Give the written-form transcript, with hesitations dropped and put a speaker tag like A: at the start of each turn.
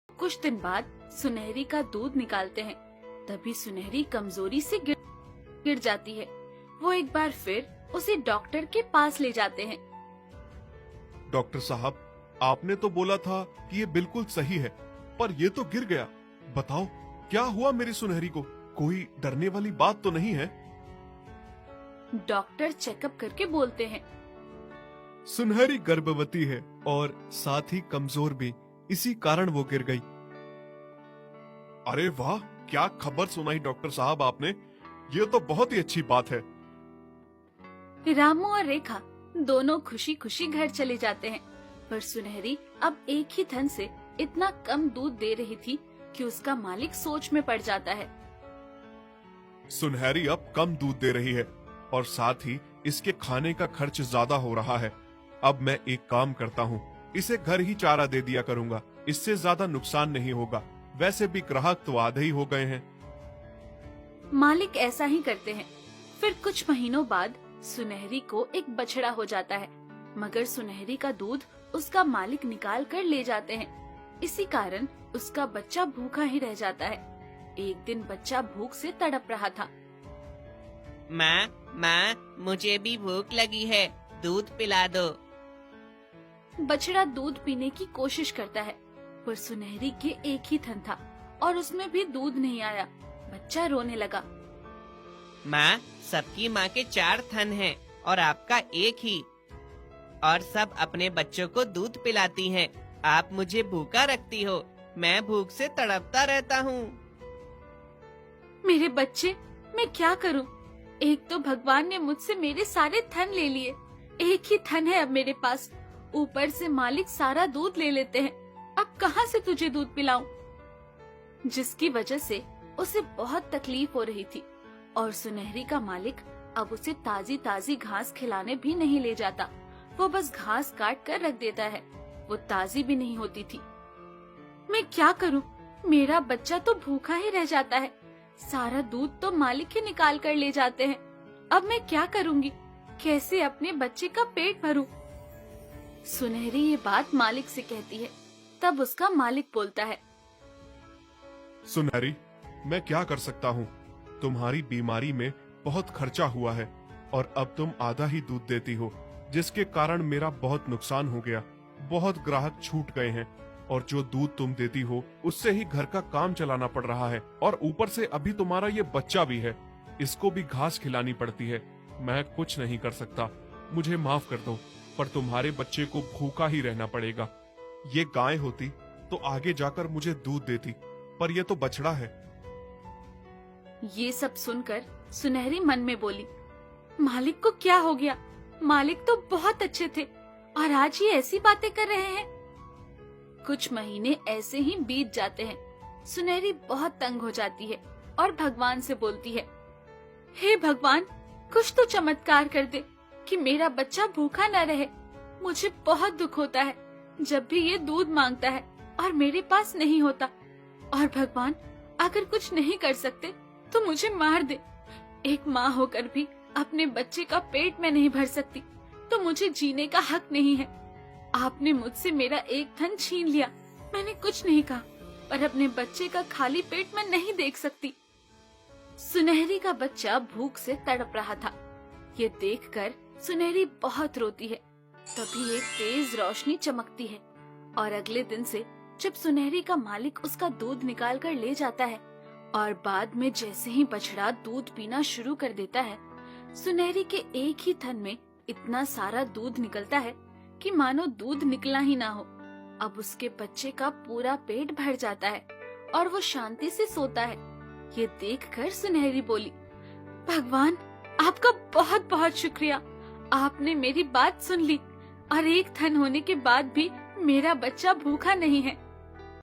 A: कुछ दिन बाद सुनहरी का दूध निकालते हैं। तभी सुनहरी कमजोरी से गिर जाती है। वो एक बार फिर उसे डॉक्टर के पास ले जाते हैं।
B: डॉक्टर साहब, आपने तो बोला था कि ये बिल्कुल सही है, पर ये तो गिर गया। बताओ क्या हुआ मेरी सुनहरी को? कोई डरने वाली बात तो नहीं है?
A: डॉक्टर चेकअप करके बोलते हैं,
B: सुनहरी गर्भवती है और साथ ही कमजोर भी, इसी कारण वो गिर गई। अरे वाह, क्या खबर सुनाई डॉक्टर साहब आपने। ये तो बहुत ही अच्छी बात है।
A: रामू और रेखा दोनों खुशी खुशी घर चले जाते हैं। पर सुनहरी अब एक ही थन से इतना कम दूध दे रही थी कि उसका मालिक सोच में पड़ जाता है।
B: सुनहरी अब कम दूध दे रही है और साथ ही इसके खाने का खर्च ज्यादा हो रहा है। अब मैं एक काम करता हूँ, इसे घर ही चारा दे दिया करूँगा, इससे ज्यादा नुकसान नहीं होगा। वैसे भी ग्राहक तो आधे ही हो गए हैं।
A: मालिक ऐसा ही करते हैं। फिर कुछ महीनों बाद सुनहरी को एक बछड़ा हो जाता है, मगर सुनहरी का दूध उसका मालिक निकाल कर ले जाते हैं। इसी कारण उसका बच्चा भूखा ही रह जाता है। एक दिन बच्चा भूख से तड़प रहा था।
C: माँ, मुझे भी भूख लगी है, दूध पिला दो।
A: बछड़ा दूध पीने की कोशिश करता है, पर सुनहरी के एक ही थन था और उसमें भी दूध नहीं आया। बच्चा रोने लगा।
C: माँ, सबकी माँ के 4 थन हैं और आपका एक ही, और सब अपने बच्चों को दूध पिलाती हैं। आप मुझे भूखा रखती हो, मैं भूख से तड़पता रहता हूँ।
A: मेरे बच्चे, मैं क्या करूं? एक तो भगवान ने मुझसे मेरे सारे थन ले लिए, एक ही थन है अब मेरे पास। ऊपर से मालिक सारा दूध ले लेते हैं। अब कहाँ से तुझे दूध पिलाऊं? जिसकी वजह से उसे बहुत तकलीफ हो रही थी और सुनहरी का मालिक अब उसे ताजी ताजी घास खिलाने भी नहीं ले जाता। वो बस घास काट कर रख देता है, वो ताजी भी नहीं होती थी। मैं क्या करूं? मेरा बच्चा तो भूखा ही रह जाता है। सारा दूध तो मालिक ही निकाल कर ले जाते हैं। अब मैं क्या करूंगी? कैसे अपने बच्चे का पेट भरूं? सुनहरी ये बात मालिक से कहती है। तब उसका मालिक बोलता है,
B: सुनहरी, मैं क्या कर सकता हूँ? तुम्हारी बीमारी में बहुत खर्चा हुआ है और अब तुम आधा ही दूध देती हो, जिसके कारण मेरा बहुत नुकसान हो गया। बहुत ग्राहक छूट गए हैं और जो दूध तुम देती हो उससे ही घर का काम चलाना पड़ रहा है, और ऊपर से अभी तुम्हारा ये बच्चा भी है, इसको भी घास खिलानी पड़ती है। मैं कुछ नहीं कर सकता, मुझे माफ कर दो, पर तुम्हारे बच्चे को भूखा ही रहना पड़ेगा। ये गाय होती तो आगे जाकर मुझे दूध देती, पर ये तो बछड़ा है।
A: ये सब सुनकर सुनहरी मन में बोली, मालिक को क्या हो गया? मालिक तो बहुत अच्छे थे और आज ये ऐसी बातें कर रहे हैं। कुछ महीने ऐसे ही बीत जाते हैं। सुनहरी बहुत तंग हो जाती है और भगवान से बोलती है, हे भगवान, कुछ तो चमत्कार कर दे कि मेरा बच्चा भूखा न रहे। मुझे बहुत दुख होता है जब भी ये दूध मांगता है और मेरे पास नहीं होता। और भगवान, अगर कुछ नहीं कर सकते तो मुझे मार दे। एक माँ होकर भी अपने बच्चे का पेट में नहीं भर सकती तो मुझे जीने का हक नहीं है। आपने मुझसे मेरा एक थन छीन लिया। मैंने कुछ नहीं कहा, पर अपने बच्चे का खाली पेट मैं नहीं देख सकती। सुनहरी का बच्चा भूख से तड़प रहा था। ये देखकर सुनहरी बहुत रोती है। तभी एक तेज रोशनी चमकती है और अगले दिन से जब सुनहरी का मालिक उसका दूध निकाल कर ले जाता है और बाद में जैसे ही बछड़ा दूध पीना शुरू कर देता है, सुनहरी के एक ही थन में इतना सारा दूध निकलता है कि मानो दूध निकला ही ना हो। अब उसके बच्चे का पूरा पेट भर जाता है और वो शांति से सोता है। ये देखकर सुनहरी बोली, भगवान, आपका बहुत बहुत शुक्रिया। आपने मेरी बात सुन ली और एक थन होने के बाद भी मेरा बच्चा भूखा नहीं है।